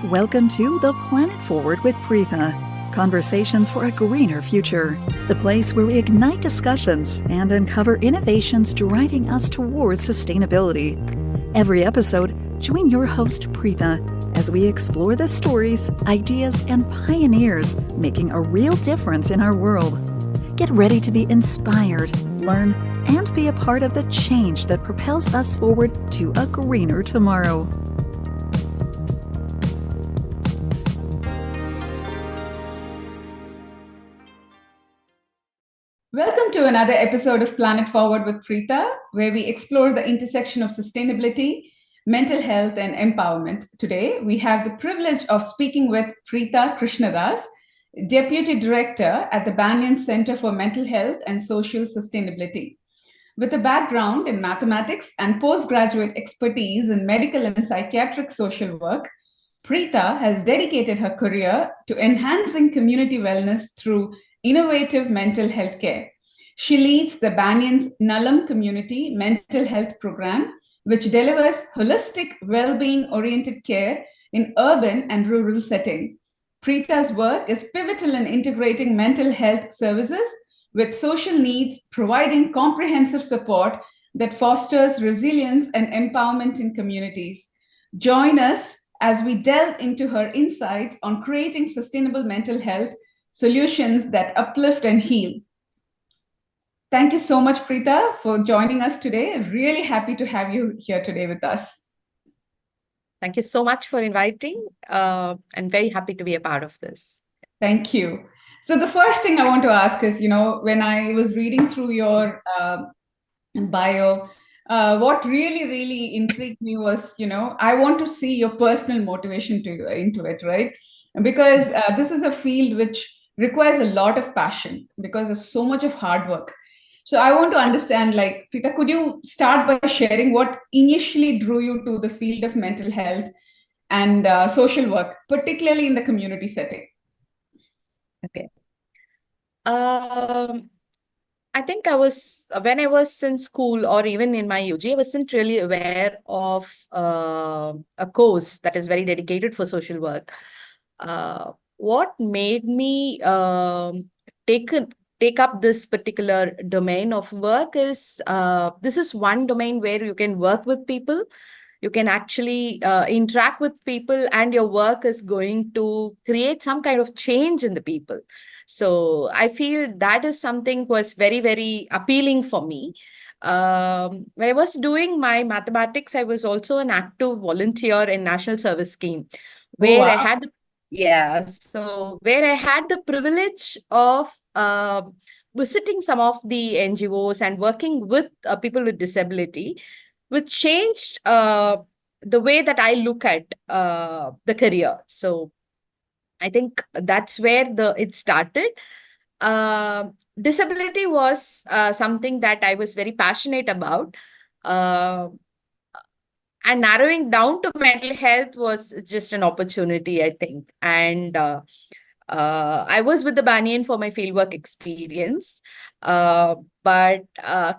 Welcome to The Planet Forward with Preetha. Conversations for a greener future. The place where we ignite discussions and uncover innovations driving us towards sustainability. Every episode, join your host Preetha as we explore the stories, ideas, and pioneers making a real difference in our world. Get ready to be inspired, learn, and be a part of the change that propels us forward to a greener tomorrow. Welcome to another episode of Planet Forward with Preetha, where we explore the intersection of sustainability, mental health, and empowerment. Today, we have the privilege of speaking with Preetha Krishnadas, Deputy Director at the Banyan Center for Mental Health and Social Sustainability. With a background in mathematics and postgraduate expertise in medical and psychiatric social work, Preetha has dedicated her career to enhancing community wellness through innovative mental health care. She leads the Banyan's NALAM community mental health program, which delivers holistic, well-being oriented care in urban and rural setting. Preetha's work is pivotal in integrating mental health services with social needs, providing comprehensive support that fosters resilience and empowerment in communities. Join us as we delve into her insights on creating sustainable mental health solutions that uplift and heal. Thank you so much, Preetha, for joining us today. Really happy to have you here today with us. Thank you so much for inviting. I'm very happy to be a part of this. Thank you. So the first thing I want to ask is, when I was reading through your bio, what really intrigued me was, I want to see your personal motivation into it, right? Because this is a field which requires a lot of passion because there's so much of hard work. So I want to understand, Preetha, could you start by sharing what initially drew you to the field of mental health and social work, particularly in the community setting? Okay. I think when I was in school or even in my UG, I wasn't really aware of a course that is very dedicated for social work. What made me take up this particular domain of work is this is one domain where you can work with people. You can actually interact with people, and your work is going to create some kind of change in the people. So I feel that is something was very appealing for me. When I was doing my mathematics, I was also an active volunteer in National Service Scheme, where wow. I had where I had the privilege of visiting some of the NGOs and working with people with disability, which changed the way that I look at the career. So I think that's where it started. Disability was something that I was very passionate about. And narrowing down to mental health was just an opportunity, I think. And I was with the Banyan for my fieldwork experience. But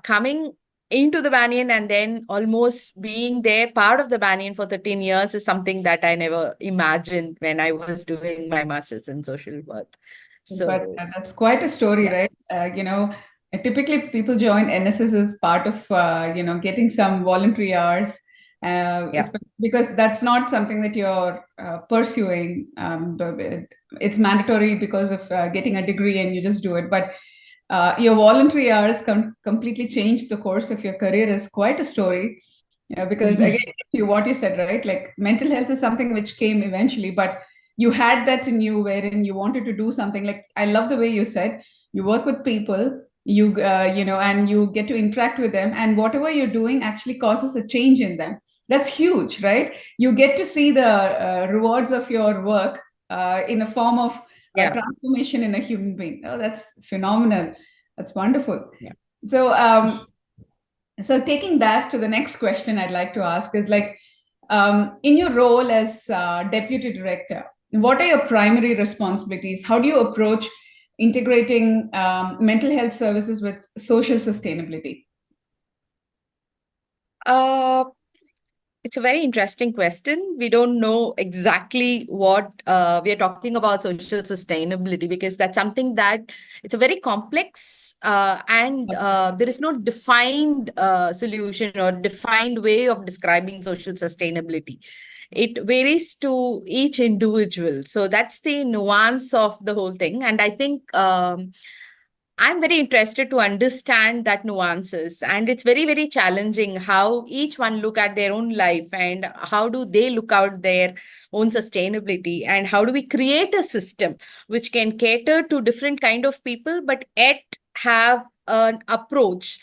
coming into the Banyan and then almost being there, part of the Banyan for 13 years is something that I never imagined when I was doing my master's in social work. But that's quite a story, yeah. Right? Typically people join NSS as part of, getting some voluntary hours, because that's not something that you're pursuing. It's mandatory because of getting a degree and you just do it. But your voluntary hours completely changed the course of your career is quite a story. Because again, what you said, right? Like mental health is something which came eventually, but you had that in you wherein you wanted to do something. Like, I love the way you said you work with people, and you get to interact with them, and whatever you're doing actually causes a change in them. That's huge, right? You get to see the rewards of your work in a form of transformation in a human being. Oh, that's phenomenal. That's wonderful. Yeah. So taking that to the next question I'd like to ask is, in your role as deputy director, what are your primary responsibilities? How do you approach integrating mental health services with social sustainability? It's a very interesting question. We don't know exactly what we are talking about social sustainability, because that's something that it's a very complex and there is no defined solution or defined way of describing social sustainability. It varies to each individual. So that's the nuance of the whole thing. And I think I'm very interested to understand that nuances, and it's very, very challenging how each one look at their own life and how do they look out their own sustainability, and how do we create a system which can cater to different kind of people, but yet have an approach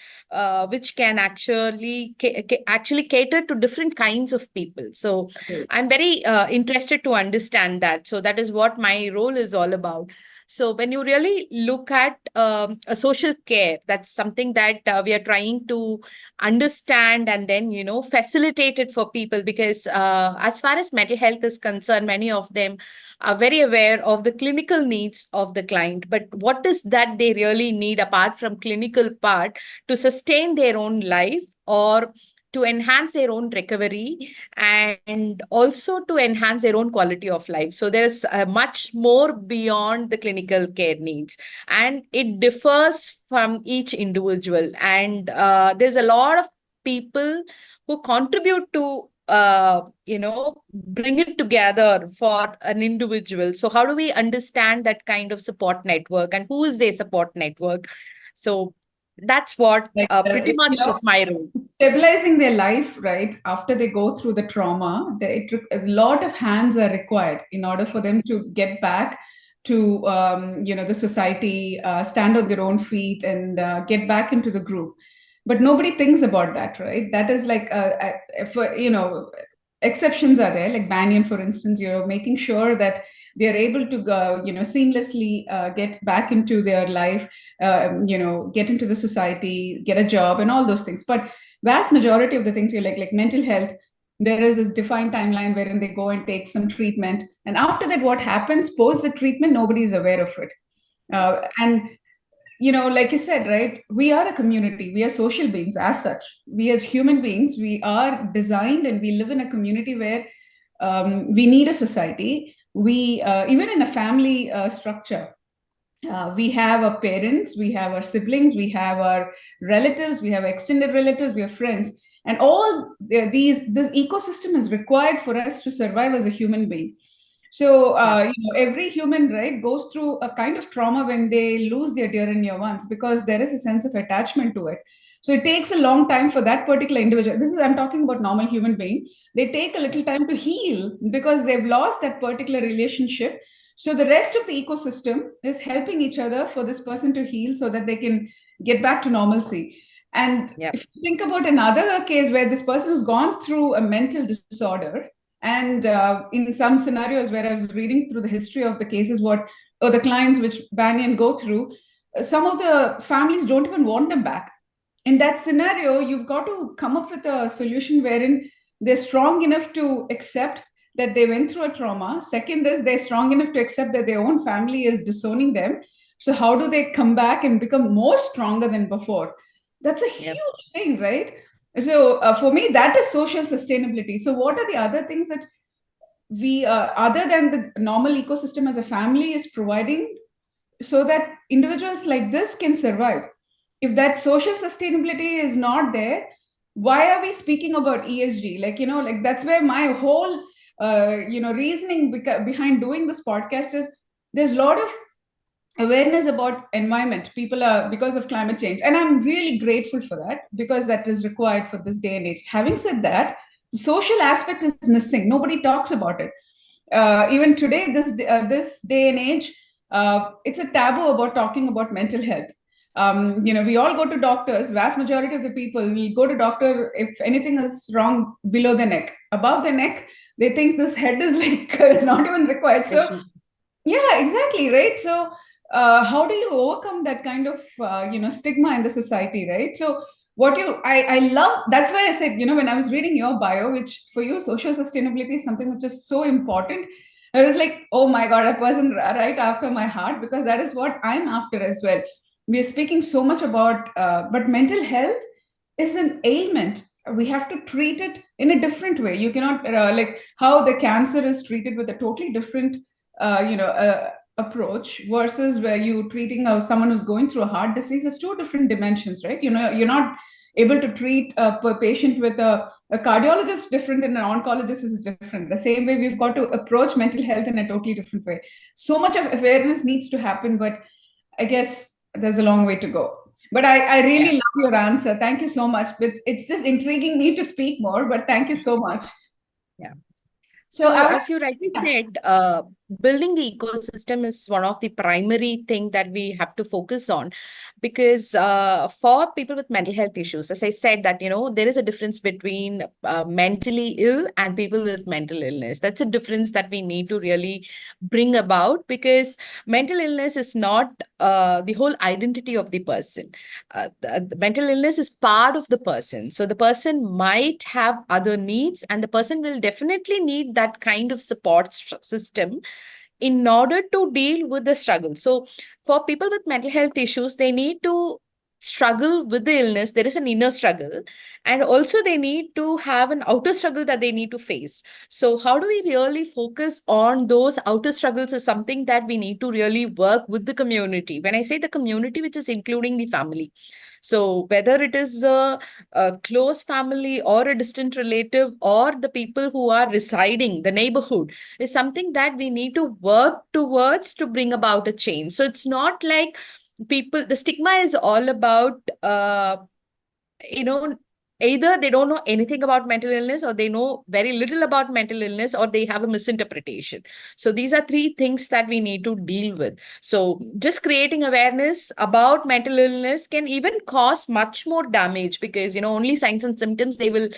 which can actually cater to different kinds of people. So I'm very interested to understand that. So that is what my role is all about. So when you really look at a social care, that's something that we are trying to understand and then, facilitate it for people, because as far as mental health is concerned, many of them are very aware of the clinical needs of the client. But what is that they really need apart from clinical part to sustain their own life, or to enhance their own recovery, and also to enhance their own quality of life. So there's much more beyond the clinical care needs, and it differs from each individual. And there's a lot of people who contribute to bring it together for an individual. So how do we understand that kind of support network, and who is their support network? So that's what Like, pretty much is my role. stabilizing their life, right, after they go through the trauma, a lot of hands are required in order for them to get back to, the society, stand on their own feet, and get back into the group. But nobody thinks about that, right? That is like, for, exceptions are there, like Banyan, for instance, making sure that they're able to go, seamlessly get back into their life, get into the society, get a job, and all those things. But vast majority of the things, like mental health, there is this defined timeline wherein they go and take some treatment, and after that, what happens post the treatment, nobody is aware of it. And like you said, right, we are a community, we are social beings. As such, we as human beings, we are designed and we live in a community where we need a society. We even in a family structure, we have our parents, we have our siblings, we have our relatives, we have extended relatives, we have friends, and all this ecosystem is required for us to survive as a human being. So, every human, right, goes through a kind of trauma when they lose their dear and near ones, because there is a sense of attachment to it. So it takes a long time for that particular individual. I'm talking about normal human being. They take a little time to heal because they've lost that particular relationship. So the rest of the ecosystem is helping each other for this person to heal so that they can get back to normalcy. And Yep. if you think about another case where this person has gone through a mental disorder, and in some scenarios where I was reading through the history of the cases, or the clients which Banyan go through, some of the families don't even want them back. In that scenario, you've got to come up with a solution wherein they're strong enough to accept that they went through a trauma. Second is they're strong enough to accept that their own family is disowning them. So how do they come back and become more stronger than before? That's a huge thing, right? So for me, that is social sustainability. So what are the other things that we, other than the normal ecosystem as a family, is providing so that individuals like this can survive? If that social sustainability is not there, why are we speaking about ESG? Like that's where my whole reasoning behind doing this podcast is. There's a lot of awareness about environment, people are, because of climate change, and I'm really grateful for that, because that is required for this day and age. Having said that, the social aspect is missing. Nobody talks about it. Even today, this day and age, it's a taboo about talking about mental health. We all go to doctors. Vast majority of the people will go to doctor if anything is wrong below the neck. Above the neck, they think this head is like not even required. So yeah, exactly, right. So how do you overcome that kind of stigma in the society, right? So I love, that's why I said, when I was reading your bio, which for you social sustainability is something which is so important, I was like, oh my god, a person right after my heart, because that is what I'm after as well. We are speaking so much about but mental health is an ailment. we have to treat it in a different way. You cannot like how the cancer is treated with a totally different approach versus where you treating someone who's going through a heart disease is two different dimensions, right? You're not able to treat a patient with a cardiologist different and an oncologist is different. The same way we've got to approach mental health in a totally different way. So much of awareness needs to happen, but I guess there's a long way to go. But I really love your answer. Thank you so much. It's just intriguing me to speak more, but thank you so much. Yeah. So So as you rightly said, building the ecosystem is one of the primary thing that we have to focus on, because for people with mental health issues, as I said, that there is a difference between mentally ill and people with mental illness. That's a difference that we need to really bring about, because mental illness is not the whole identity of the person. The mental illness is part of the person. So the person might have other needs, and the person will definitely need that kind of support system in order to deal with the struggle. So for people with mental health issues, they need to struggle with the illness. There is an inner struggle, and also they need to have an outer struggle that they need to face. So how do we really focus on those outer struggles is something that we need to really work with the community. When I say the community, which is including the family. So whether it is a close family or a distant relative or the people who are residing, the neighborhood, is something that we need to work towards to bring about a change. So it's not like the stigma is all about, you know, either they don't know anything about mental illness, or they know very little about mental illness, or they have a misinterpretation. So these are three things that we need to deal with. So just creating awareness about mental illness can even cause much more damage, because only signs and symptoms, they will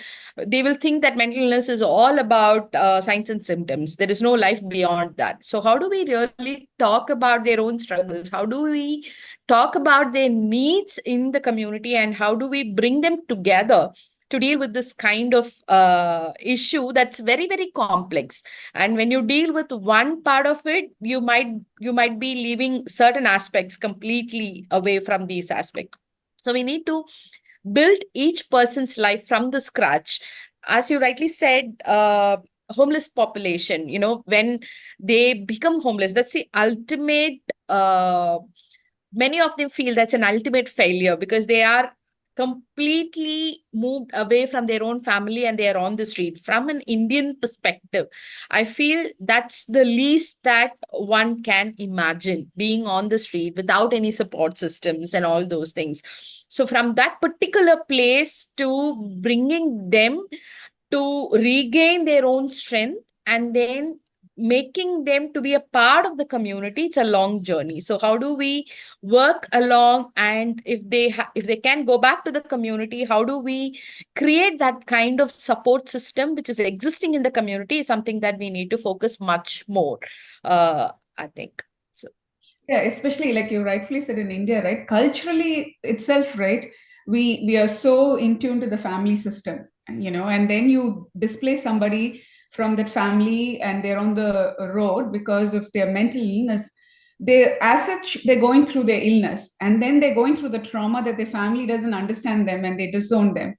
think that mental illness is all about signs and symptoms. There is no life beyond that. So how do we really talk about their own struggles? How do we talk about their needs in the community, and how do we bring them together to deal with this kind of issue that's very, very complex? And when you deal with one part of it, you might be leaving certain aspects completely away from these aspects. So we need to build each person's life from the scratch. As you rightly said, homeless population, when they become homeless, that's the ultimate, many of them feel that's an ultimate failure, because they are completely moved away from their own family and they are on the street. From an Indian perspective, I feel that's the least that one can imagine, being on the street without any support systems and all those things. So from that particular place to bringing them to regain their own strength, and then making them to be a part of the community, it's a long journey. So how do we work along, and if they can go back to the community, how do we create that kind of support system which is existing in the community, is something that we need to focus much more, I think. So yeah, especially like you rightfully said, in India, right? Culturally itself, right? We are so in tune to the family system, and then you displace somebody from that family and they're on the road because of their mental illness. They, as such, they're going through their illness, and then they're going through the trauma that their family doesn't understand them and they disown them.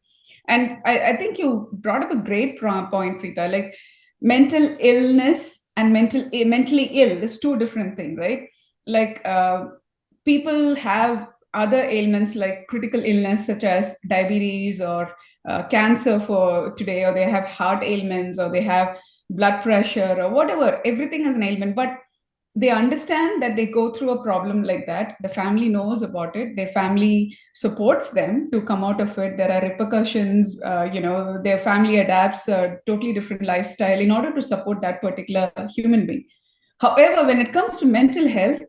And I think you brought up a great point, Preetha. Like mental illness and mentally ill is two different things, right? Like people have other ailments like critical illness such as diabetes or cancer for today, or they have heart ailments, or they have blood pressure or whatever. Everything is an ailment, but they understand that they go through a problem like that. The family knows about it, their family supports them to come out of it. There are repercussions, their family adapts a totally different lifestyle in order to support that particular human being. However, when it comes to mental health,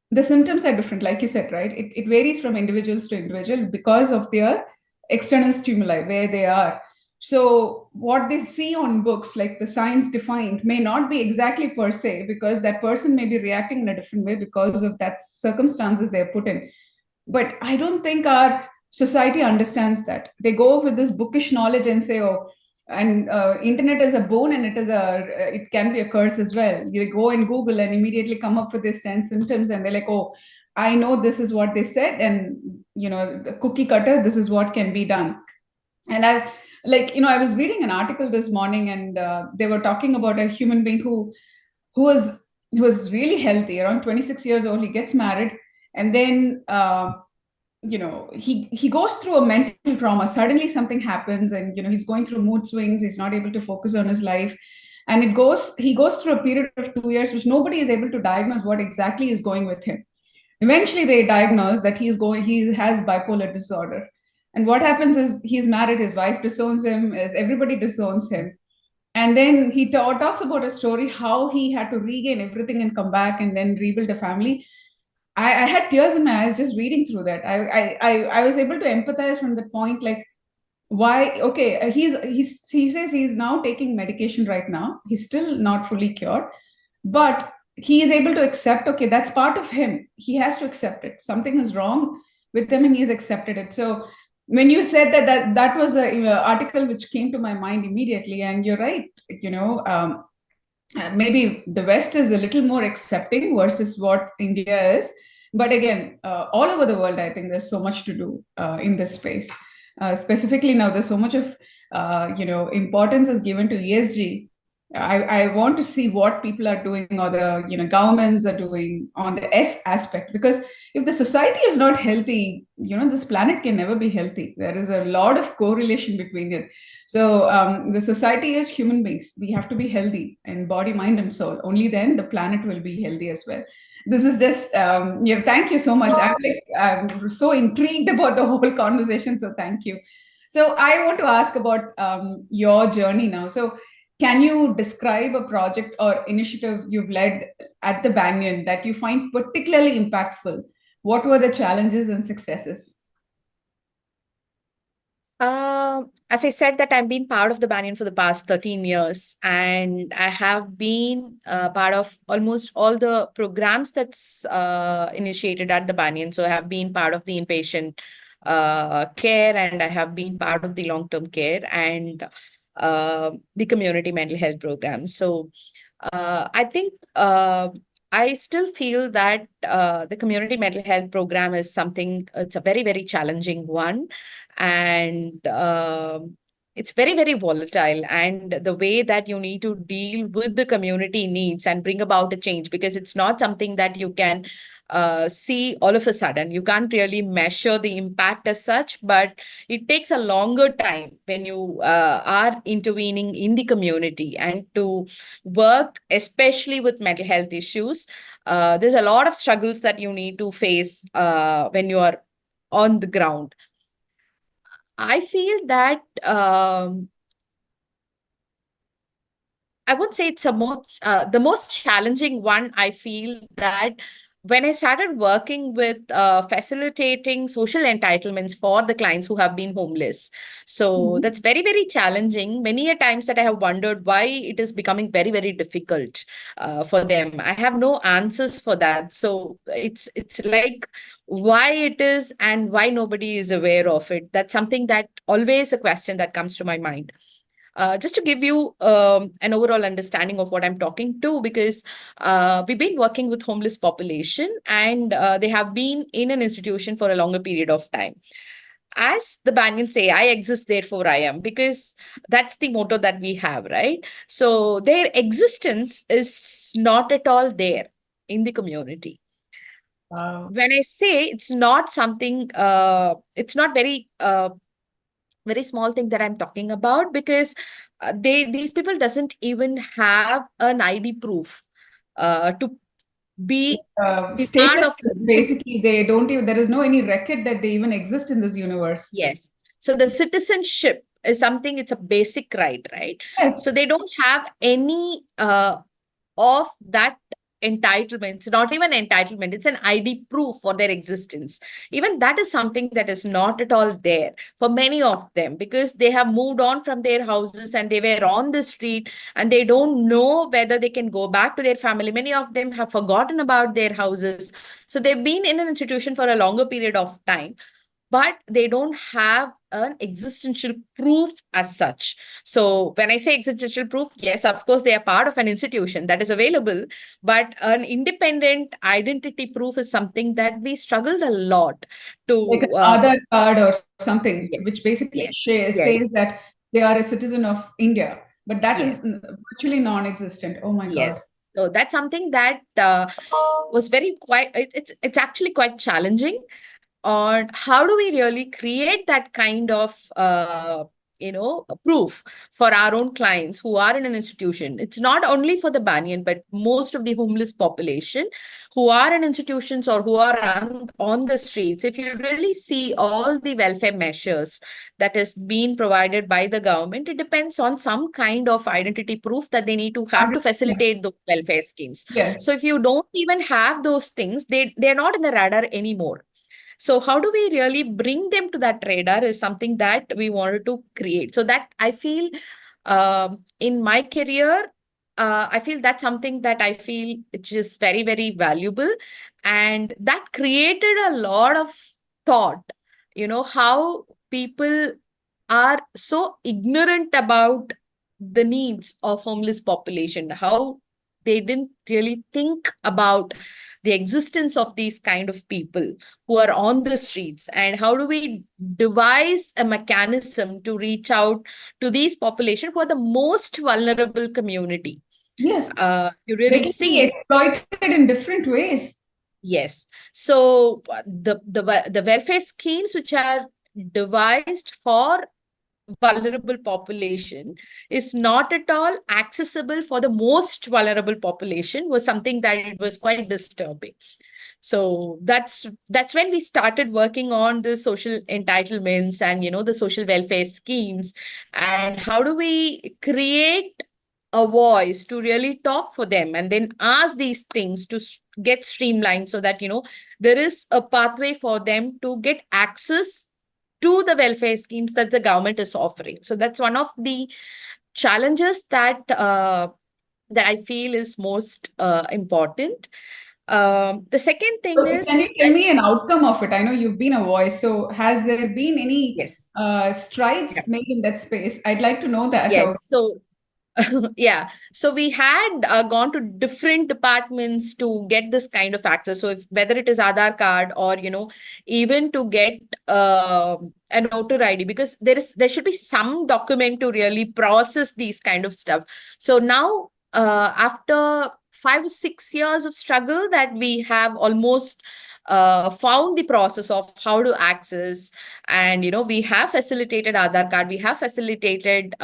the symptoms are different, like you said, right? It varies from individuals to individual because of their external stimuli where they are. So what they see on books, like the science defined, may not be exactly per se, because that person may be reacting in a different way because of that circumstances they're put in. But I don't think our society understands that. They go with this bookish knowledge and say, oh, and internet is a boon, and it can be a curse as well. You go and Google and immediately come up with these 10 symptoms, and they're like, oh, I know this is what they said, and the cookie cutter, this is what can be done. And like, I was reading an article this morning, and they were talking about a human being who was really healthy, around 26 years old. He gets married, and then he goes through a mental trauma. Suddenly something happens, and he's going through mood swings. He's not able to focus on his life, and he goes through a period of 2 years which nobody is able to diagnose what exactly is going with him. Eventually they diagnose that he has bipolar disorder. And what happens is, he's married, his wife disowns him, as everybody disowns him. And then he talks about a story how he had to regain everything and come back and then rebuild a family. I had tears in my eyes just reading through that. I was able to empathize from the point, like, why? Okay, he says he's now taking medication right now. He's still not fully cured, but he is able to accept, okay, that's part of him. He has to accept it. Something is wrong with him, and he's accepted it. So when you said that was a article which came to my mind immediately. And you're right, maybe the West is a little more accepting versus what India is. But again, all over the world, I think there's so much to do in this space. Specifically now, there's so much of importance is given to ESG. I want to see what people are doing, or the governments are doing on the S aspect, because if the society is not healthy, this planet can never be healthy. There is a lot of correlation between it. So the society is human beings. We have to be healthy in body, mind, and soul. Only then the planet will be healthy as well. This is just thank you so much. I'm so intrigued about the whole conversation. So thank you. So I want to ask about your journey now. So can you describe a project or initiative you've led at the Banyan that you find particularly impactful? What were the challenges and successes? As I said, that I've been part of the Banyan for the past 13 years, and I have been part of almost all the programs that's initiated at the Banyan. So I have been part of the inpatient care, and I have been part of the long-term care and the community mental health program. So I think I still feel that the community mental health program is something, it's a very, very challenging one. And it's very, very volatile. And the way that you need to deal with the community needs and bring about a change, because it's not something that you can see all of a sudden. You can't really measure the impact as such, but it takes a longer time when you are intervening in the community and to work, especially with mental health issues. There's a lot of struggles that you need to face when you are on the ground. I feel that I would say it's the most challenging one. I feel that when I started working with facilitating social entitlements for the clients who have been homeless. So that's very, very challenging. Many a times that I have wondered why it is becoming very, very difficult for them. I have no answers for that. So it's like why it is and why nobody is aware of it. That's something that always a question that comes to my mind. Just to give you an overall understanding of what I'm talking to, because we've been working with homeless population, and they have been in an institution for a longer period of time. As the Banyans say, I exist, therefore I am, because that's the motto that we have, right? So their existence is not at all there in the community. When I say it's not something, it's not very small thing that I'm talking about, because these people doesn't even have an ID proof to be part Stateless, of the basically, they don't even, there is no any record that they even exist in this universe. Yes. So the citizenship is something, it's a basic right, right? Yes. So they don't have any of that entitlement. It's not even entitlement, it's an ID proof for their existence. Even that is something that is not at all there for many of them, because they have moved on from their houses and they were on the street, and they don't know whether they can go back to their family. Many of them have forgotten about their houses. So they've been in an institution for a longer period of time, but they don't have an existential proof as such. So when I say existential proof, yes, of course, they are part of an institution that is available, but an independent identity proof is something that we struggled a lot to. Like an Aadhaar card or something, Yes, which basically yes, says yes. that they are a citizen of India, but that is Yes. virtually non-existent. Oh my God. Yes. So that's something that was very quite, it's actually quite challenging on how do we really create that kind of proof for our own clients who are in an institution. It's not only for the Banyan, but most of the homeless population who are in institutions or who are on the streets. If you really see all the welfare measures that is being provided by the government, it depends on some kind of identity proof that they need to have to facilitate those welfare schemes. Yes. So if you don't even have those things, they're not in the radar anymore. So how do we really bring them to that radar is something that we wanted to create. So that I feel in my career, I feel that's something that I feel which is very, very valuable. And that created a lot of thought, how people are so ignorant about the needs of homeless population, how they didn't really think about the existence of these kind of people who are on the streets, and how do we devise a mechanism to reach out to these population who are the most vulnerable community. Yes. You They really can be see. exploited in different ways. Yes. So the welfare schemes which are devised for vulnerable population is not at all accessible for the most vulnerable population was something that it was quite disturbing. So that's when we started working on the social entitlements and the social welfare schemes, and how do we create a voice to really talk for them and then ask these things to get streamlined so that there is a pathway for them to get access to the welfare schemes that the government is offering. So that's one of the challenges that I feel is most important. The second thing So can is you tell me an outcome of it? I know you've been a voice. So has there been any yes, strides yeah, made in that space? I'd like to know that. yes. So yeah, so we had gone to different departments to get this kind of access. So if whether it is Aadhaar card or even to get a voter ID, because there should be some document to really process these kind of stuff. So now after 5 to 6 years of struggle, that we have almost found the process of how to access, and we have facilitated Aadhaar card, we have facilitated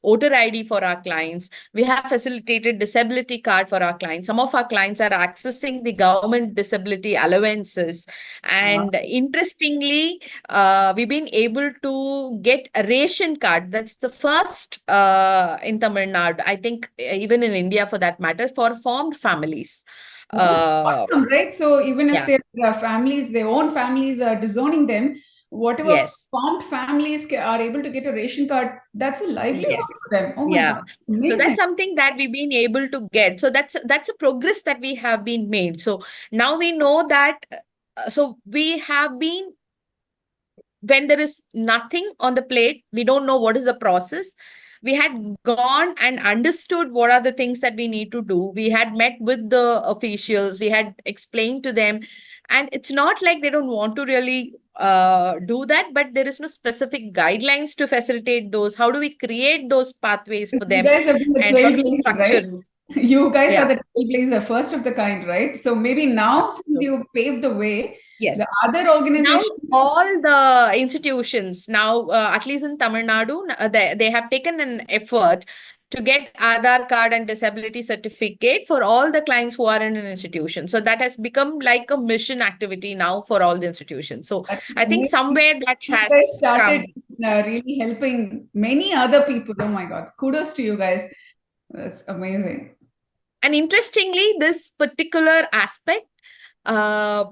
voter ID for our clients. We have facilitated disability card for our clients. Some of our clients are accessing the government disability allowances. And interestingly, we've been able to get a ration card. That's the first in Tamil Nadu, I think, even in India for that matter, for formed families. That's Uh, awesome, right? So even if yeah, their families, their own families are disowning them, whatever yes. formed families are able to get a ration card, that's a livelihood Yes. for them. Oh my God, Yeah. So amazing. that's something that we've been able to get. So that's a progress that we have been made. So now we know that so we have been, when there is nothing on the plate, we don't know what is the process. We had gone and understood what are the things that we need to do. We had met with the officials, we had explained to them, and it's not like they don't want to really do that, but there is no specific guidelines to facilitate those. How do we create those pathways for You them, guys have been the and how do we trailblazer, structure right? it? You guys are Yeah. the trailblazer, first of the kind, right? So maybe now, since you paved the way, the Yes. other Now, organizations. all the institutions now, at least in Tamil Nadu, they have taken an effort to get Aadhaar card and disability certificate for all the clients who are in an institution. So that has become like a mission activity now for all the institutions. So That's I think amazing. somewhere that You guys has started come. really helping many other people. Oh my God. Kudos to you guys. That's amazing. And interestingly, this particular aspect, uh,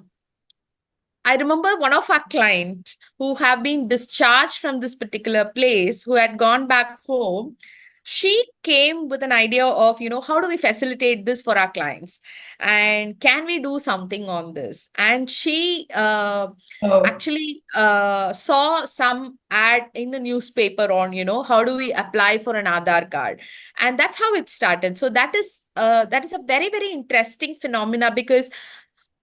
I remember one of our clients who have been discharged from this particular place, who had gone back home. She came with an idea of, how do we facilitate this for our clients? And can we do something on this? And she Oh, actually saw some ad in the newspaper on, how do we apply for an Aadhaar card? And that's how it started. So that is a very, very interesting phenomena, because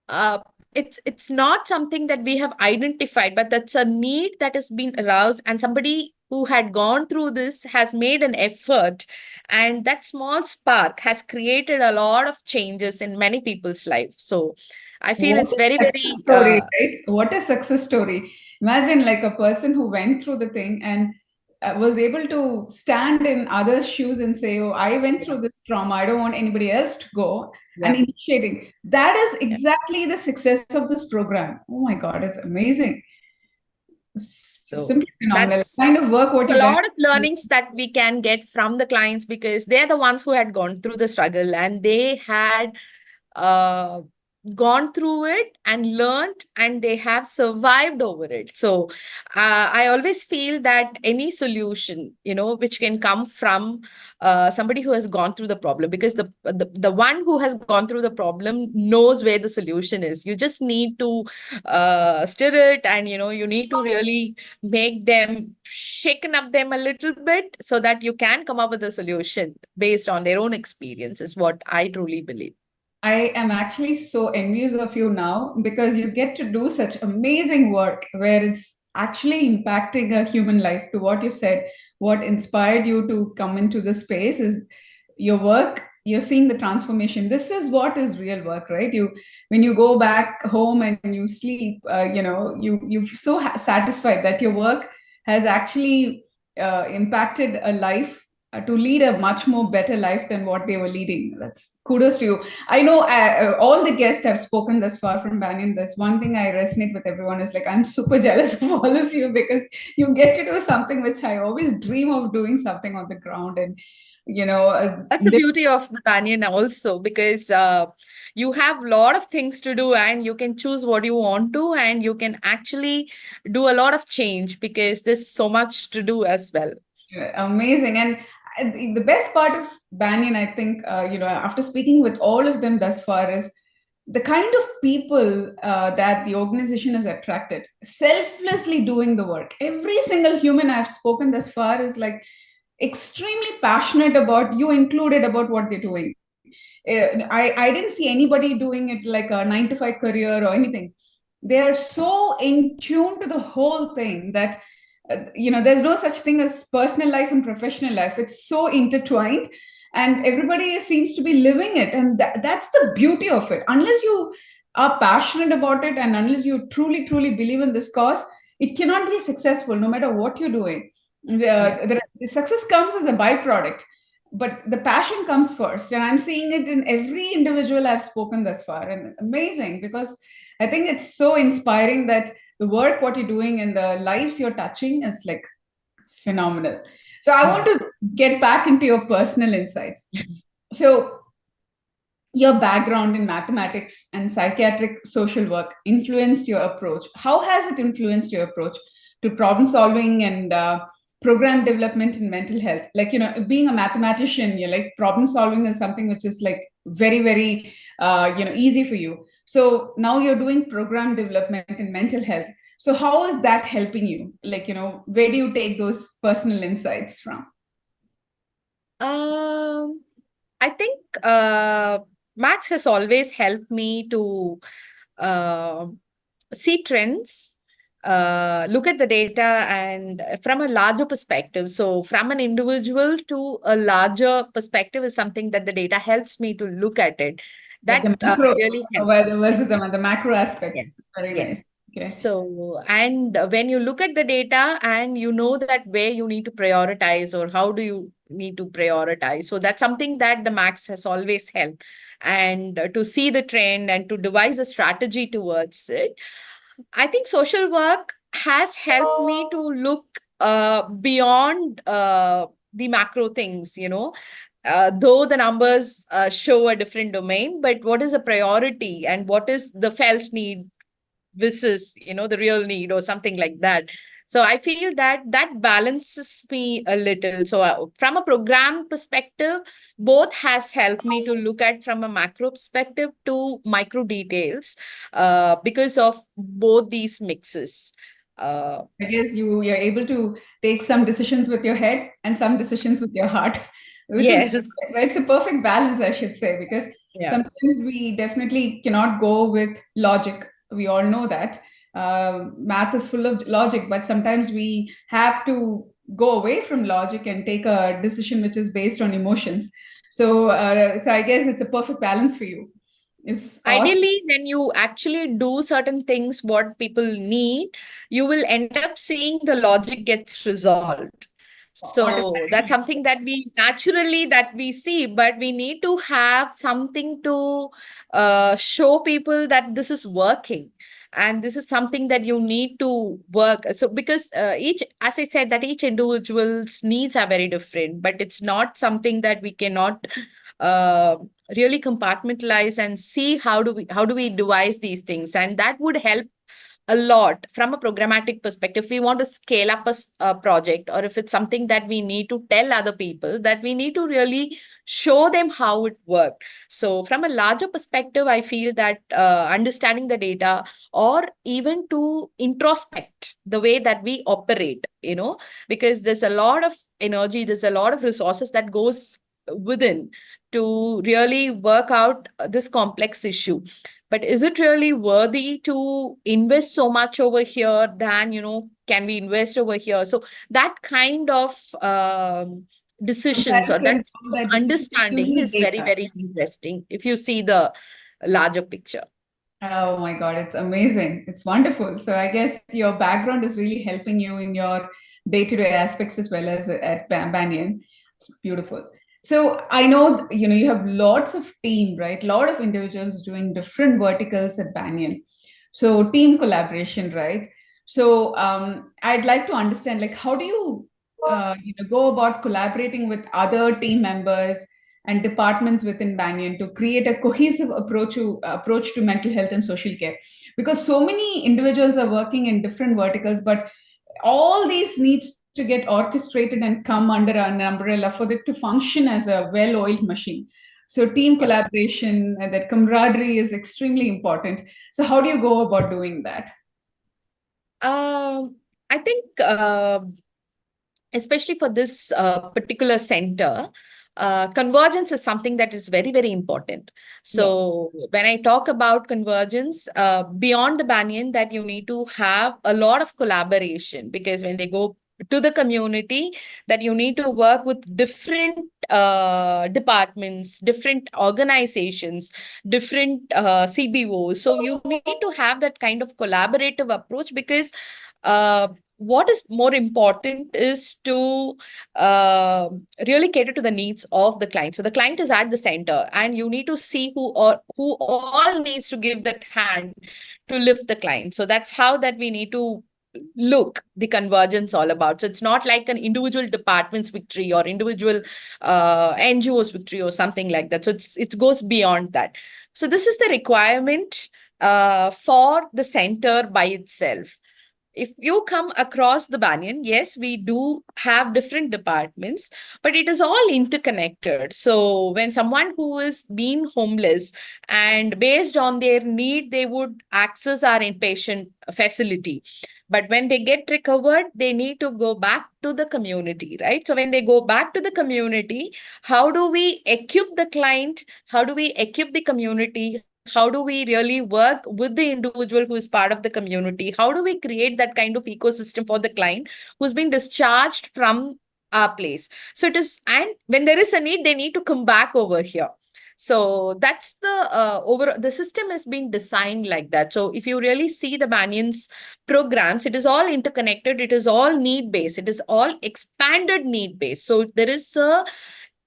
uh, it's not something that we have identified, but that's a need that has been aroused, and somebody who had gone through this has made an effort, and that small spark has created a lot of changes in many people's life. So I feel What it's very, a success very story, right? What a success story. Imagine like a person who went through the thing and was able to stand in others' shoes and say, "Oh, I went yeah, through this trauma. I don't want anybody else to go." And yeah, initiating. That is yeah. exactly the success of this program. Oh my God, it's amazing. It's So simply phenomenal. that's Kind of work what a you done. lot of learnings that we can get from the clients, because they're the ones who had gone through the struggle, and they had uh, gone through it and learned, and they have survived over it. So I always feel that any solution, which can come from somebody who has gone through the problem, because the one who has gone through the problem knows where the solution is. You just need to stir it, and you need to really make them shaken up them a little bit, so that you can come up with a solution based on their own experience, is what I truly believe. I am actually so envious of you now because you get to do such amazing work where it's actually impacting a human life. To what you said, what inspired you to come into this space is your work. You're seeing the transformation. This is what is real work, right? When you go back home and you sleep, you're so satisfied that your work has actually impacted a life to lead a much more better life than what they were leading. That's kudos to you. I know all the guests have spoken thus far from Banyan. There's one thing I resonate with everyone is like, I'm super jealous of all of you because you get to do something which I always dream of doing, something on the ground. And, That's the beauty of the Banyan also, because you have a lot of things to do, and you can choose what you want to, and you can actually do a lot of change because there's so much to do as well. amazing. And the best part of Banyan, I think, after speaking with all of them thus far, is the kind of people that the organization has attracted, selflessly doing the work. Every single human I've spoken thus far is like extremely passionate about, you included, about what they're doing. I didn't see anybody doing it like a 9 to 5 career or anything. They are so in tune to the whole thing that there's no such thing as personal life and professional life. It's so intertwined, and everybody seems to be living it, and that's the beauty of it. Unless you are passionate about it and unless you truly believe in this cause, it cannot be successful no matter what you're doing. Yeah. The success comes as a byproduct, but the passion comes first, and I'm seeing it in every individual I've spoken thus far. And amazing, because I think it's so inspiring that the work what you're doing and the lives you're touching is like phenomenal. So I want to get back into your personal insights. So your background in mathematics and psychiatric social work influenced your approach. How has it influenced your approach to problem solving and program development in mental health? Like, being a mathematician, you're like problem solving is something which is like very, easy for you. So now you're doing program development in mental health. So how is that helping you? Like, where do you take those personal insights from? Um, I think Max has always helped me to uh, see trends, look at the data, and from a larger perspective. So, from an individual to a larger perspective is something that the data helps me to look at it. Like That the macro really helps. versus the macro aspect. Yes. Very nice. Yes. Okay. So, and when you look at the data and you know that where you need to prioritize or how do you need to prioritize. So that's something that the Max has always helped. And to see the trend and to devise a strategy towards it. I think social work has helped me to look beyond the macro things, though the numbers show a different domain, but what is a priority and what is the felt need versus the real need or something like that. So I feel that that balances me a little. So from a program perspective, both has helped me to look at from a macro perspective to micro details, because of both these mixes. I guess you're able to take some decisions with your head and some decisions with your heart, which is Yes. right. It's a perfect balance, I should say, because Yeah. sometimes we definitely cannot go with logic. We all know that math is full of logic, but sometimes we have to go away from logic and take a decision which is based on emotions. So I guess it's a perfect balance for you. It's awesome. Ideally, when you actually do certain things, what people need, you will end up seeing the logic gets resolved. So that's Automatically. something that we naturally that we see, but we need to have something to show people that this is working. And this is something that you need to work. So because each, as I said, that each individual's needs are very different, but it's not something that we cannot uh, really compartmentalize and see how do we devise these things, and that would help a lot from a programmatic perspective. If we want to scale up a project, or if it's something that we need to tell other people, that we need to really show them how it worked. So from a larger perspective, I feel that understanding the data, or even to introspect the way that we operate, because there's a lot of energy, there's a lot of resources that goes within to really work out this complex issue. But is it really worthy to invest so much over here than, can we invest over here? So that kind of decisions, or that Comparison, all that decision understanding using is very, data. very interesting if you see the larger picture. Oh my God, it's amazing. It's wonderful. So I guess your background is really helping you in your day-to-day aspects as well as at Banyan. It's beautiful. So I know, you have lots of team, right? A lot of individuals doing different verticals at Banyan. So team collaboration, right? So I'd like to understand, like, how do you, go about collaborating with other team members and departments within Banyan to create a cohesive approach to mental health and social care, because so many individuals are working in different verticals, but all these needs to get orchestrated and come under an umbrella for it to function as a well-oiled machine. So team collaboration and that camaraderie is extremely important. So how do you go about doing that? I think especially for this particular center, convergence is something that is very, very important. Yeah. So when I talk about convergence, beyond the Banyan, that you need to have a lot of collaboration, because when they go to the community, that you need to work with different departments, different organizations, different CBOs. So you need to have that kind of collaborative approach, because what is more important is to really cater to the needs of the client. So the client is at the center, and you need to see who all needs to give that hand to lift the client. So that's how that we need to look the convergence all about. So it's not like an individual department's victory or individual NGO's victory or something like that. So it goes beyond that. So this is the requirement for the center by itself. If you come across the Banyan, yes, we do have different departments, but it is all interconnected. So when someone who is being homeless, and based on their need, they would access our inpatient facility. But when they get recovered, they need to go back to the community, right? So when they go back to the community, how do we equip the client? How do we equip the community? How do we really work with the individual who is part of the community? How do we create that kind of ecosystem for the client who's been discharged from our place? So it is, and when there is a need, they need to come back over here. So that's the system is being designed like that. So if you really see the Banyan's programs, it is all interconnected, it is all need based, it is all expanded need based. So there is a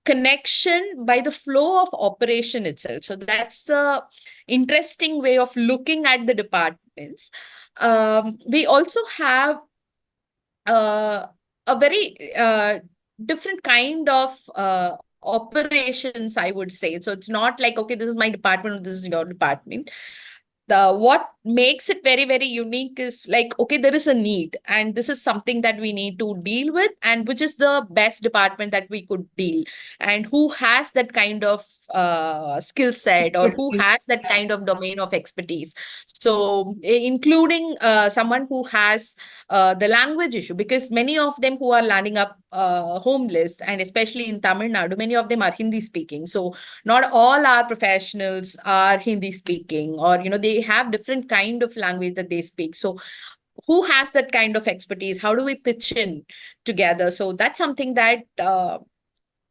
connection by the flow of operation itself. So that's the interesting way of looking at the departments. We also have a very different kind of operations, I would say. So it's not like, okay, this is my department, this is your department. What makes it very, very unique is like, okay, there is a need, and this is something that we need to deal with, and which is the best department that we could deal, and who has that kind of skill set, or who has that kind of domain of expertise. So including someone who has the language issue, because many of them who are landing up homeless, and especially in Tamil Nadu, many of them are Hindi speaking. So not all our professionals are Hindi speaking, or they have different kind of language that they speak. So who has that kind of expertise? How do we pitch in together? So that's something that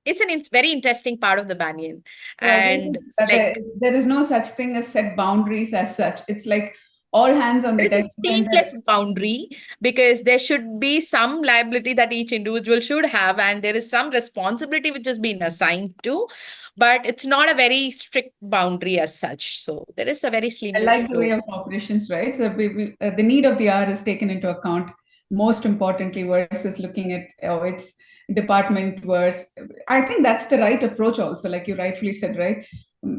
it's very interesting part of the Banyan. So I And think it's that like there is no such thing as set boundaries as such. It's like all hands on there the is a deck. seamless boundary, because there should be some liability that each individual should have, and there is some responsibility which has been assigned to, but it's not a very strict boundary as such. So there is a very I seamless like the way flow. of operations, right? So the need of the hour is taken into account, most importantly, versus looking at its department versus. I think that's the right approach also, like you rightfully said, right?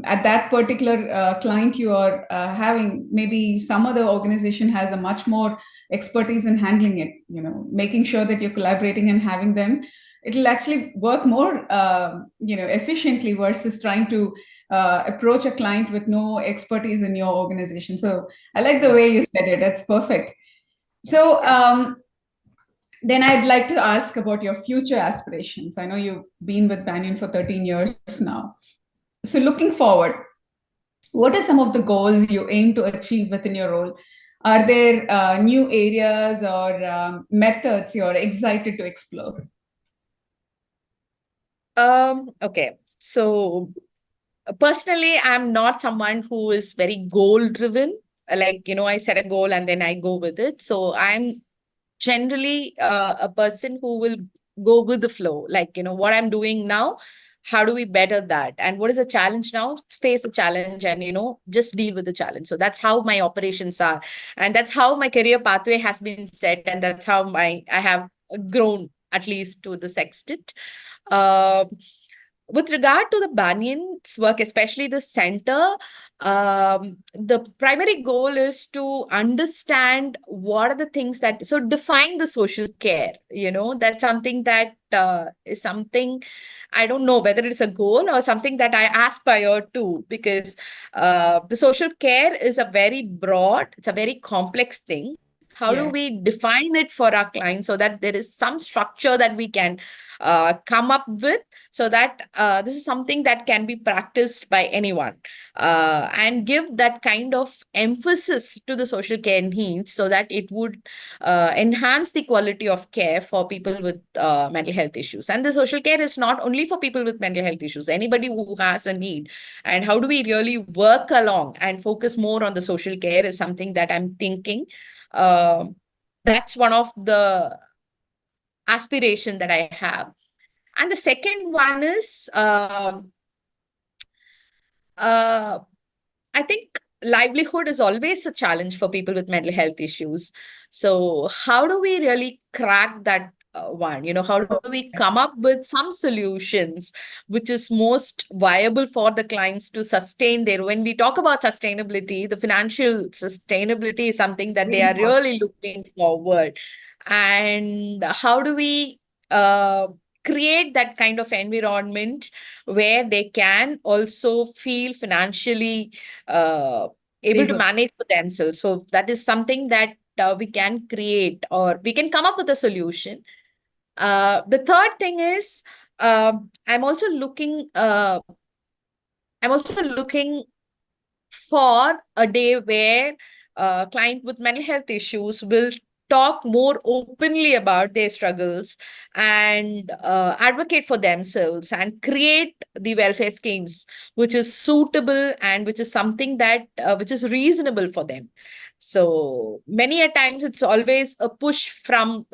At that particular client you are having, maybe some other organization has a much more expertise in handling it, making sure that you're collaborating and having them. It'll actually work more, efficiently versus trying to approach a client with no expertise in your organization. So I like the way you said it. That's perfect. So then I'd like to ask about your future aspirations. I know you've been with Banyan for 13 years now. So looking forward, what are some of the goals you aim to achieve within your role? Are there new areas or methods you're excited to explore? Okay. So personally, I'm not someone who is very goal driven. Like, I set a goal and then I go with it. So I'm generally a person who will go with the flow. Like, what I'm doing now, how do we better that? And what is the challenge now? Face the challenge and, just deal with the challenge. So that's how my operations are. And that's how my career pathway has been set. And that's how I have grown, at least to this extent. Uh, with regard to the Banyan's work, especially the center, the primary goal is to understand what are the things so define the social care, that's something that is something, I don't know whether it's a goal or something that I aspire to, because the social care is it's a very complex thing. How do Yeah. we define it for our clients so that there is some structure that we can come up with, so that this is something that can be practiced by anyone, and give that kind of emphasis to the social care needs, so that it would enhance the quality of care for people with mental health issues. And the social care is not only for people with mental health issues, anybody who has a need. And how do we really work along and focus more on the social care is something that I'm thinking. That's one of the aspiration that I have. And the second one is, uh, I think livelihood is always a challenge for people with mental health issues. So how do we really crack that one? How do we come up with some solutions which is most viable for the clients to sustain when we talk about sustainability, the financial sustainability is something that they are really looking forward. And how do we create that kind of environment where they can also feel financially able to Stable. manage for themselves? So that is something that we can create, or we can come up with a solution. The third thing is, I'm also looking for a day where client with mental health issues will talk more openly about their struggles, and advocate for themselves and create the welfare schemes which is suitable and which is something that which is reasonable for them. So many a times it's always a push from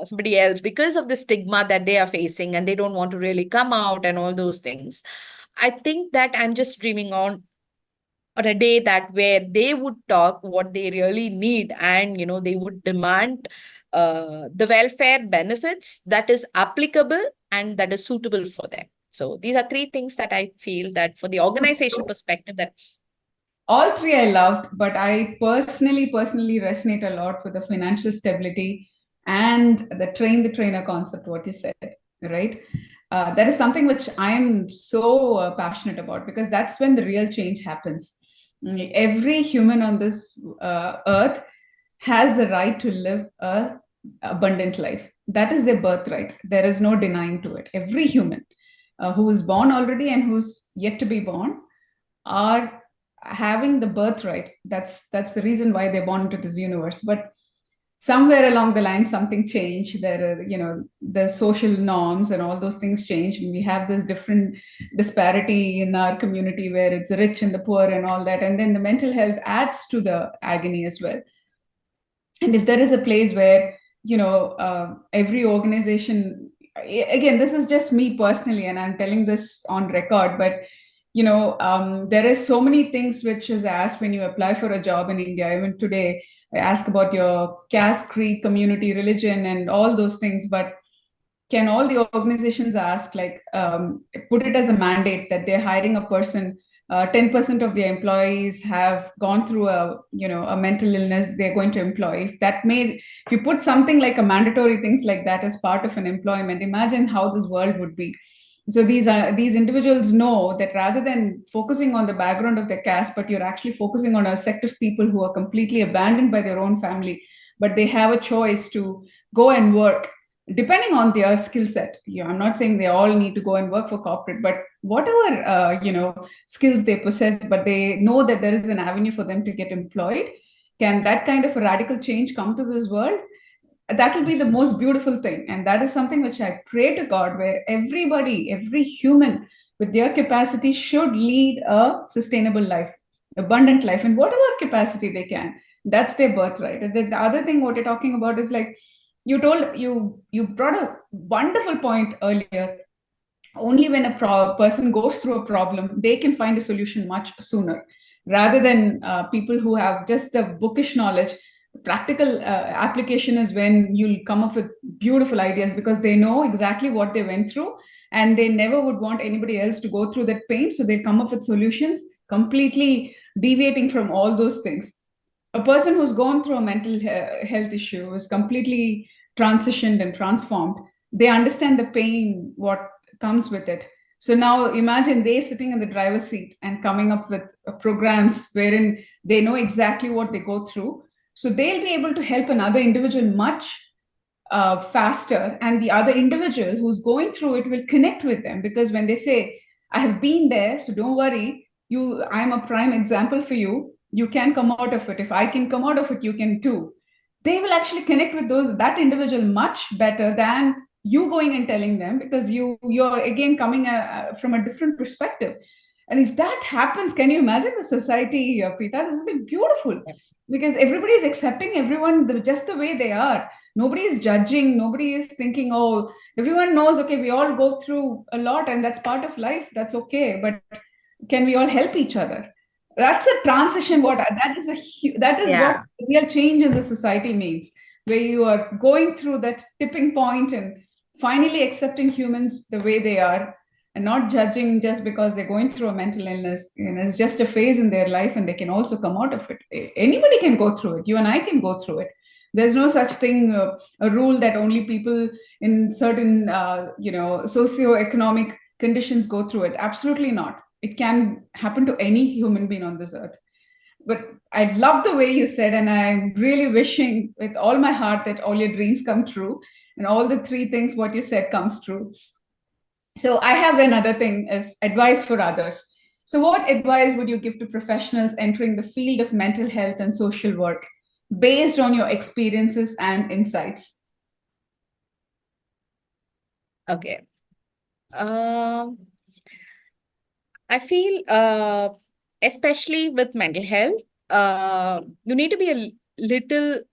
somebody else because of the stigma that they are facing, and they don't want to really come out and all those things. I think that I'm just dreaming on a day that where they would talk what they really need, and they would demand the welfare benefits that is applicable and that is suitable for them. So these are three things that I feel that for the organization perspective, that's All three I loved, but I personally resonate a lot with the financial stability and the train the trainer concept, what you said, right? That is something which I'm so passionate about, because that's when the real change happens. Every human on this earth has the right to live a abundant life. That is their birthright. There is no denying to it. Every human who is born already and who's yet to be born are having the birthright. That's the reason why they're born into this universe. But somewhere along the line something changed. There are, the social norms and all those things change. We have this different disparity in our community where it's the rich and the poor and all that, and then the mental health adds to the agony as well. And if there is a place where every organization, again, this is just me personally and I'm telling this on record, but there is so many things which is asked when you apply for a job in India. Even today I ask about your caste, creed, community, religion, and all those things. But can all the organizations ask, like, put it as a mandate that they're hiring a person, 10% of the employees have gone through a mental illness, they're going to employ. If you put something like a mandatory things like that as part of an employment, imagine how this world would be. So these individuals know that rather than focusing on the background of their caste, but you're actually focusing on a sect of people who are completely abandoned by their own family, but they have a choice to go and work depending on their skill set. I'm not saying they all need to go and work for corporate, but whatever skills they possess, but they know that there is an avenue for them to get employed. Can that kind of a radical change come to this world? That will be the most beautiful thing, and that is something which I pray to God, where everybody, every human with their capacity should lead a sustainable life, abundant life in whatever capacity they can. That's their birthright. And then the other thing what you're talking about is, like, you brought a wonderful point earlier. Only when a person goes through a problem, they can find a solution much sooner, rather than people who have just the bookish knowledge. Practical application is when you'll come up with beautiful ideas, because they know exactly what they went through, and they never would want anybody else to go through that pain. So they'll come up with solutions completely deviating from all those things. A person who's gone through a mental health issue is completely transitioned and transformed. They understand the pain, what comes with it. So now imagine they sitting in the driver's seat and coming up with programs wherein they know exactly what they go through. So they'll be able to help another individual much faster, and the other individual who's going through it will connect with them, because when they say, I have been there, so don't worry, I'm a prime example for you, you can come out of it. If I can come out of it, you can too. They will actually connect with that individual much better than you going and telling them, because you're again coming from a different perspective. And if that happens, can you imagine the society, Preetha? This will be beautiful, because everybody is accepting everyone just the way they are. Nobody is judging, nobody is thinking, oh, everyone knows, okay, we all go through a lot and that's part of life, that's okay, but can we all help each other? That's a transition. That is what real change in the society means, where you are going through that tipping point and finally accepting humans the way they are, and not judging just because they're going through a mental illness. It's just a phase in their life, and they can also come out of it. Anybody can go through it. You and I can go through it. There's no such thing, a rule that only people in certain socioeconomic conditions go through it. Absolutely not. It can happen to any human being on this earth. But I love the way you said, and I'm really wishing with all my heart that all your dreams come true, and all the three things what you said comes true. So I have another thing as advice for others. So what advice would you give to professionals entering the field of mental health and social work, based on your experiences and insights? Okay. I feel, especially with mental health, you need to be a little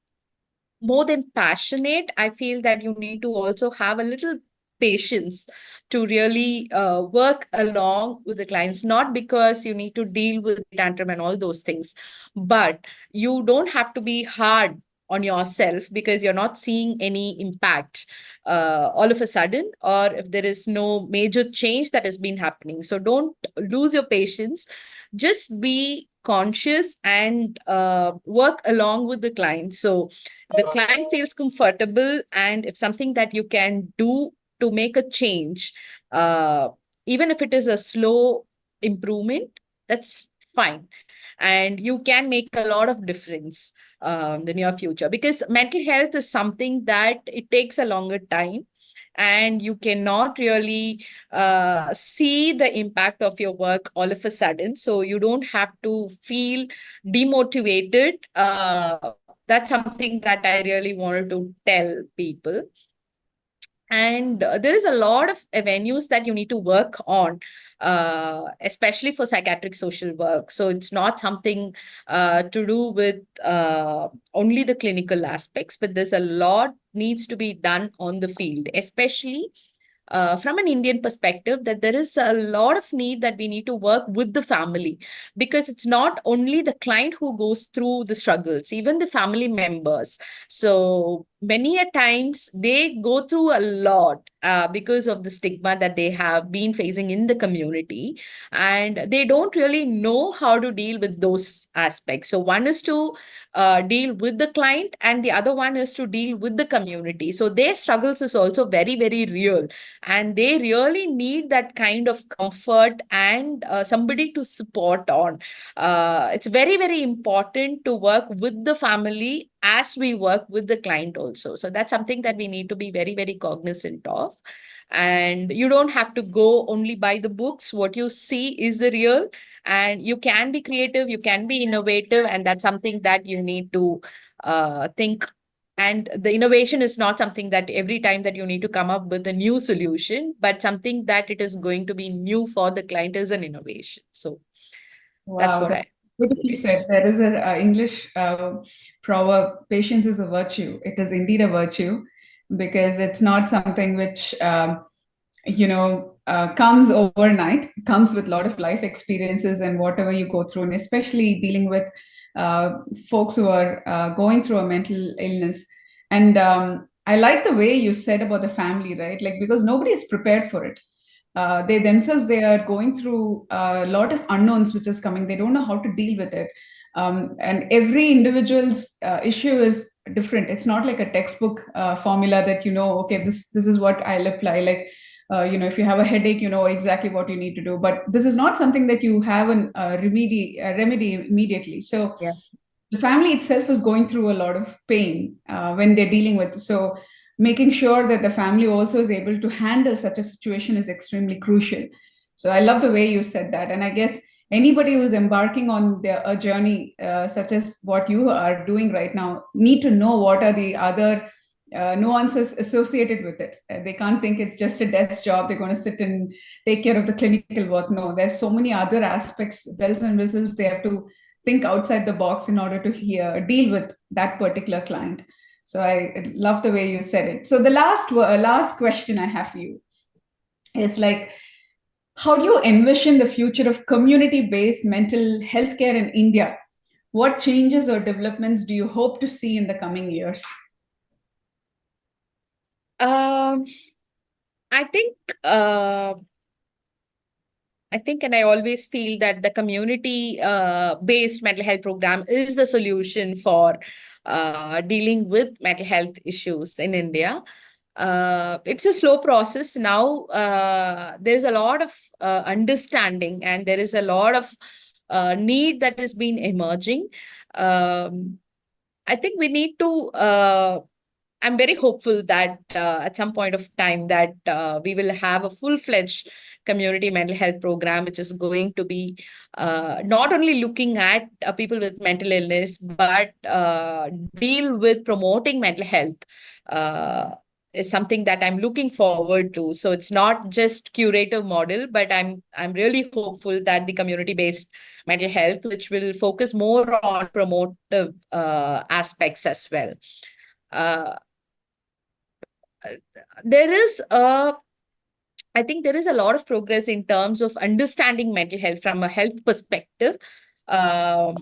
more than passionate. I feel that you need to also have a little patience to really work along with the clients, not because you need to deal with tantrum and all those things, but you don't have to be hard on yourself because you're not seeing any impact all of a sudden, or if there is no major change that has been happening. So don't lose your patience. Just be conscious and work along with the client. So the client feels comfortable, and if something that you can do to make a change, even if it is a slow improvement, that's fine. And you can make a lot of difference in the near future, because mental health is something that it takes a longer time, and you cannot really see the impact of your work all of a sudden. So you don't have to feel demotivated that's something that I really wanted to tell people. And there is a lot of avenues that you need to work on, especially for psychiatric social work. So it's not something to do with only the clinical aspects, but there's a lot needs to be done on the field, especially from an Indian perspective, that there is a lot of need that we need to work with the family, because it's not only the client who goes through the struggles, even the family members. So many a times they go through a lot because of the stigma that they have been facing in the community, and they don't really know how to deal with those aspects. So one is to deal with the client, and the other one is to deal with the community. So their struggles is also very, very real, and they really need that kind of comfort and somebody to support on. It's very, very important to work with the family as we work with the client also. So that's something that we need to be very, very cognizant of. And you don't have to go only by the books. What you see is the real, and you can be creative, you can be innovative, and that's something that you need to think. And the innovation is not something that every time that you need to come up with a new solution, but something that it is going to be new for the client is an innovation. So that's Wow, what that's I beautifully relate. said. There is an English proverb: patience is a virtue. It is indeed a virtue, because it's not something which comes overnight. Comes with a lot of life experiences and whatever you go through, and especially dealing with uh, folks who are going through a mental illness. And I like the way you said about the family, right? Like, because nobody is prepared for it. They themselves, they are going through a lot of unknowns which is coming. They don't know how to deal with it. And every individual's issue is different. It's not like a textbook formula that, okay, this is what I'll apply. Like, if you have a headache, you know exactly what you need to do. But this is not something that you have remedy immediately. So Yeah. the family itself is going through a lot of pain when they're dealing with. So making sure that the family also is able to handle such a situation is extremely crucial. So I love the way you said that. And I guess anybody who's embarking on a journey such as what you are doing right now need to know what are the other nuances associated with it. They can't think it's just a desk job. They're going to sit and take care of the clinical work. No, there's so many other aspects, bells and whistles. They have to think outside the box in order to deal with that particular client. So I love the way you said it. So the last question I have for you is like, how do you envision the future of community-based mental health care in India? What changes or developments do you hope to see in the coming years? Um, I think uh, I think, and I always feel that the community based mental health program is the solution for dealing with mental health issues in India. It's a slow process now. There's a lot of understanding, and there is a lot of need that has been emerging. Um, I think we need to. I'm very hopeful that at some point of time that we will have a full-fledged community mental health program, which is going to be not only looking at people with mental illness, but deal with promoting mental health. Is something that I'm looking forward to. So it's not just curative model, but I'm really hopeful that the community-based mental health, which will focus more on promotive aspects as well. Uh, there is a I think there is a lot of progress in terms of understanding mental health from a health perspective. Um,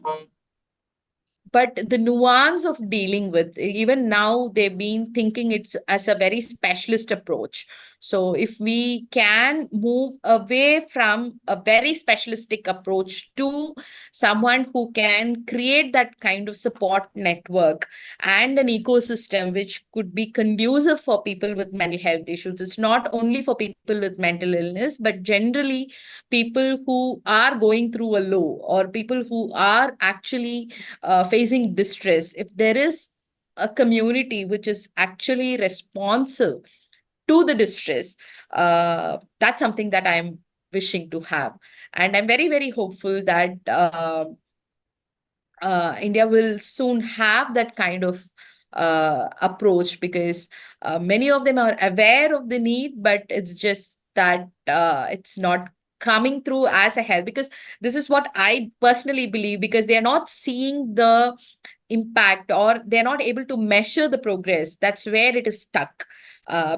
but the nuance of dealing with, even now they've been thinking it's as a very specialist approach. So if we can move away from a very specialistic approach to someone who can create that kind of support network and an ecosystem which could be conducive for people with mental health issues, it's not only for people with mental illness, but generally people who are going through a low, or people who are actually facing distress. If there is a community which is actually responsive to the distress, that's something that I'm wishing to have. And I'm very, very hopeful that India will soon have that kind of approach, because many of them are aware of the need, but it's just that it's not coming through as a help, because this is what I personally believe, because they are not seeing the impact, or they're not able to measure the progress. That's where it is stuck.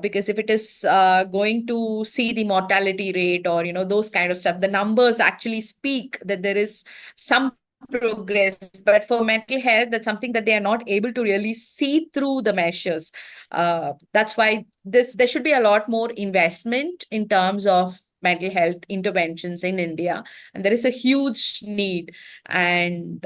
Because if it is going to see the mortality rate, or those kind of stuff, the numbers actually speak that there is some progress. But for mental health, that's something that they are not able to really see through the measures. That's why there should be a lot more investment in terms of mental health interventions in India, and there is a huge need. And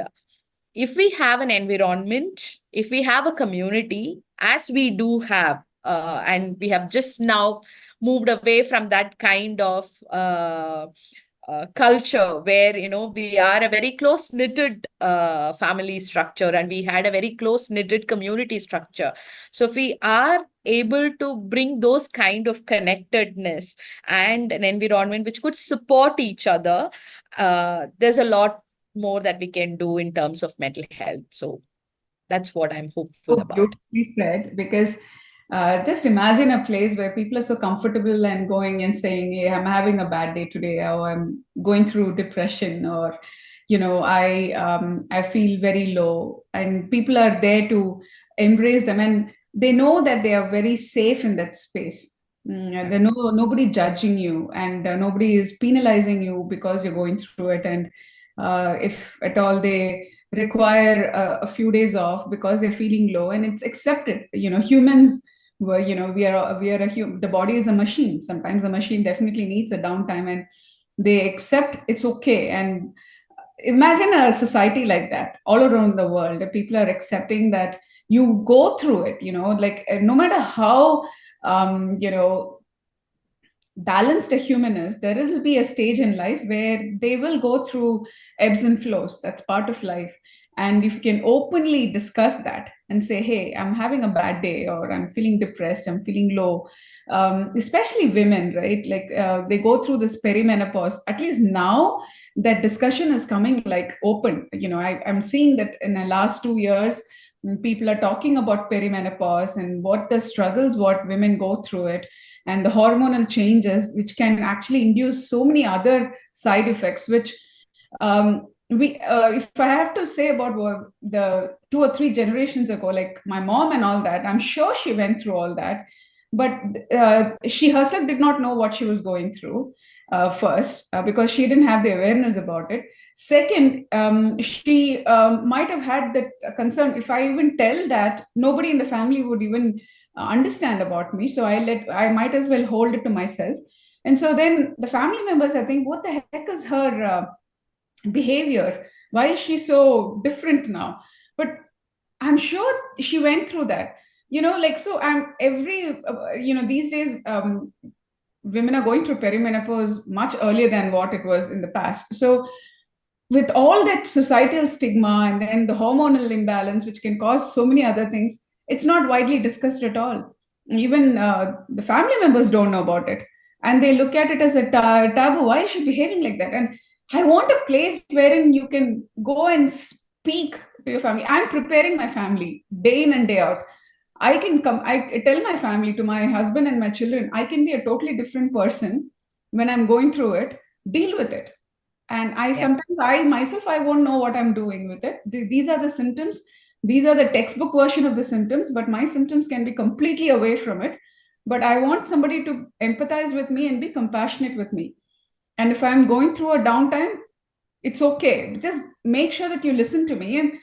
if we have an environment, if we have a community, as we do have, and we have just now moved away from that kind of culture where we are a very close knitted family structure, and we had a very close knitted community structure. So if we are able to bring those kind of connectedness and an environment which could support each other, there's a lot more that we can do in terms of mental health. So that's what I'm hopeful So about. beautifully said, because just imagine a place where people are so comfortable and going and saying, "Hey, I'm having a bad day today," or "I'm going through depression," or I feel very low," and people are there to embrace them, and they know that they are very safe in that space. And they know nobody judging you, and nobody is penalizing you because you're going through it. And if at all they require a few days off because they're feeling low, and it's accepted. Humans were, the body is a machine. Sometimes the machine definitely needs a downtime, and they accept it's okay. And imagine a society like that all around the world, that people are accepting that you go through it, like no matter how balanced a human is, there will be a stage in life where they will go through ebbs and flows. That's part of life. And if you can openly discuss that and say, "Hey, I'm having a bad day," or "I'm feeling depressed, I'm feeling low," especially women, right? Like they go through this perimenopause. At least now that discussion is coming like open. I'm seeing that in the last 2 years, people are talking about perimenopause and what the struggles, what women go through it, and the hormonal changes, which can actually induce so many other side effects, which if I have to say about the 2 or 3 generations ago, like my mom and all that, I'm sure she went through all that, but she herself did not know what she was going through. First, because she didn't have the awareness about it. Second, she might have had that concern. If I even tell that, nobody in the family would even understand about me. So I might as well hold it to myself. And so then the family members, I think, what the heck is her behavior? Why is she so different now? But I'm sure she went through that. Like, so I'm these days, women are going through perimenopause much earlier than what it was in the past. So with all that societal stigma and then the hormonal imbalance, which can cause so many other things, it's not widely discussed at all. Even the family members don't know about it. And they look at it as a taboo. Why is she behaving like that? And I want a place wherein you can go and speak to your family. I'm preparing my family day in and day out. I can come, I tell my family, to my husband and my children, I can be a totally different person when I'm going through it, deal with it. And Yeah. sometimes I myself, I won't know what I'm doing with it. These are the symptoms. These are the textbook version of the symptoms, but my symptoms can be completely away from it. But I want somebody to empathize with me and be compassionate with me. And if I'm going through a downtime, it's okay. Just make sure that you listen to me. And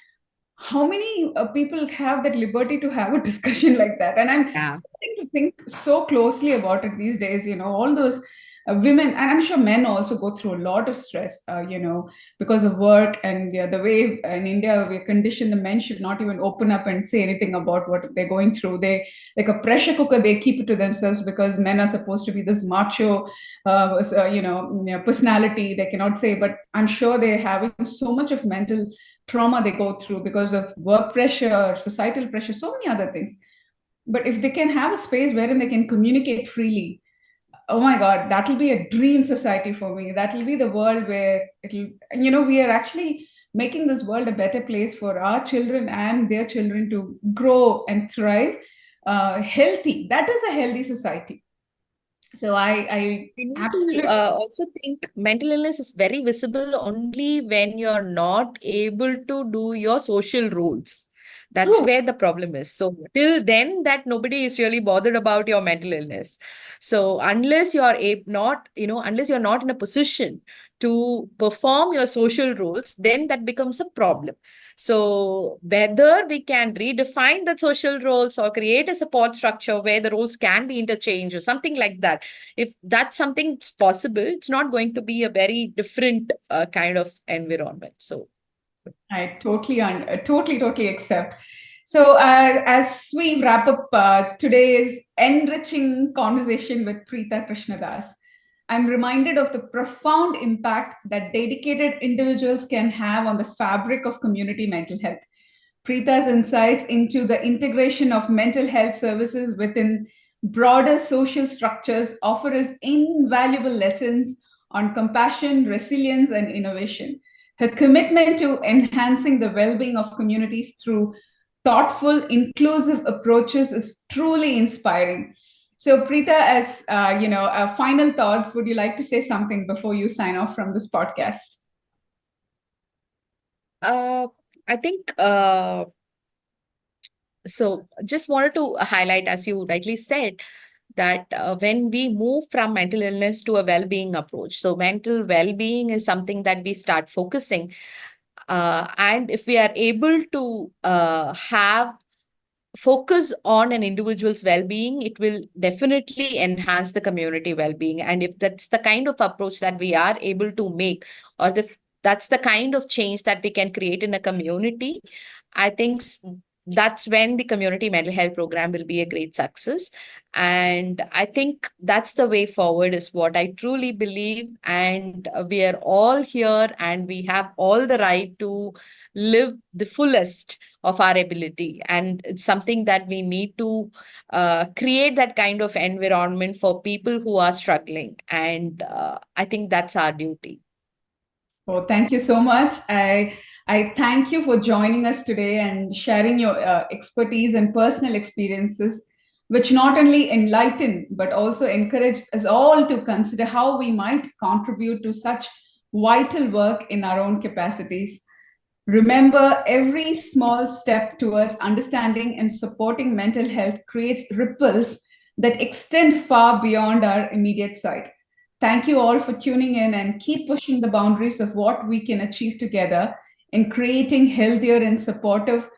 how many people have that liberty to have a discussion like that? And I'm Yeah. starting to think so closely about it these days. All those women, and I'm sure men also go through a lot of stress, because of work. And the way in India we're conditioned, the men should not even open up and say anything about what they're going through. They, like a pressure cooker, they keep it to themselves, because men are supposed to be this macho personality. They cannot say. But I'm sure they're having so much of mental trauma they go through because of work pressure, societal pressure, so many other things. But if they can have a space wherein they can communicate freely, oh my God, that'll be a dream society for me. That'll be the world where we are actually making this world a better place for our children and their children to grow and thrive healthy. That is a healthy society. So I We need to absolutely. also think mental illness is very visible only when you're not able to do your social roles. That's True. where the problem is. So till then, that nobody is really bothered about your mental illness. So unless you're not, unless you're not in a position to perform your social roles, then that becomes a problem. So whether we can redefine the social roles or create a support structure where the roles can be interchanged or something like that, if that's something that's possible, it's not going to be a very different kind of environment. So I totally accept. So, as we wrap up today's enriching conversation with Preetha Krishnadas, I'm reminded of the profound impact that dedicated individuals can have on the fabric of community mental health. Preetha's insights into the integration of mental health services within broader social structures offer us invaluable lessons on compassion, resilience, and innovation. Her commitment to enhancing the well being of communities through thoughtful, inclusive approaches is truly inspiring. So, Preetha, as final thoughts, would you like to say something before you sign off from this podcast? uh, I think so just wanted to highlight, as you rightly said, that when we move from mental illness to a well-being approach, so mental well-being is something that we start focusing, and if we are able to have focus on an individual's well-being, it will definitely enhance the community well-being. And if that's the kind of approach that we are able to make, or that's the kind of change that we can create in a community, I think that's when the community mental health program will be a great success. And I think that's the way forward, is what I truly believe. And we are all here and we have all the right to live the fullest of our ability. And it's something that we need to create that kind of environment for people who are struggling. And I think that's our duty. Oh, thank you so much. I thank you for joining us today and sharing your expertise and personal experiences, which not only enlighten but also encourage us all to consider how we might contribute to such vital work in our own capacities. Remember, every small step towards understanding and supporting mental health creates ripples that extend far beyond our immediate sight. Thank you all for tuning in and keep pushing the boundaries of what we can achieve together in creating healthier and supportive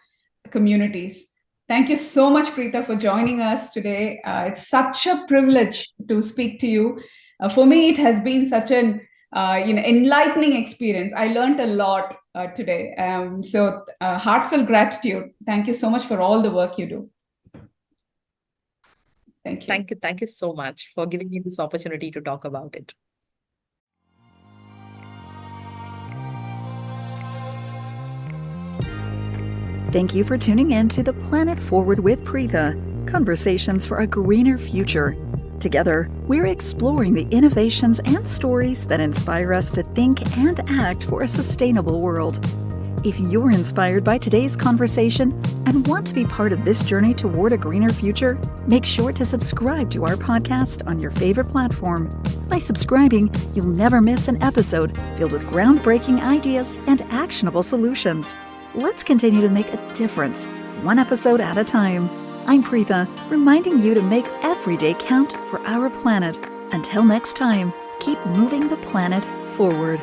communities. Thank you so much, Preetha, for joining us today. It's such a privilege to speak to you. For me, it has been such an enlightening experience. I learned a lot today. Heartfelt gratitude. Thank you so much for all the work you do. Thank you. Thank you. Thank you so much for giving me this opportunity to talk about it. Thank you for tuning in to The Planet Forward with Preetha, conversations for a greener future. Together, we're exploring the innovations and stories that inspire us to think and act for a sustainable world. If you're inspired by today's conversation and want to be part of this journey toward a greener future, make sure to subscribe to our podcast on your favorite platform. By subscribing, you'll never miss an episode filled with groundbreaking ideas and actionable solutions. Let's continue to make a difference, one episode at a time. I'm Preetha, reminding you to make every day count for our planet. Until next time, keep moving the planet forward.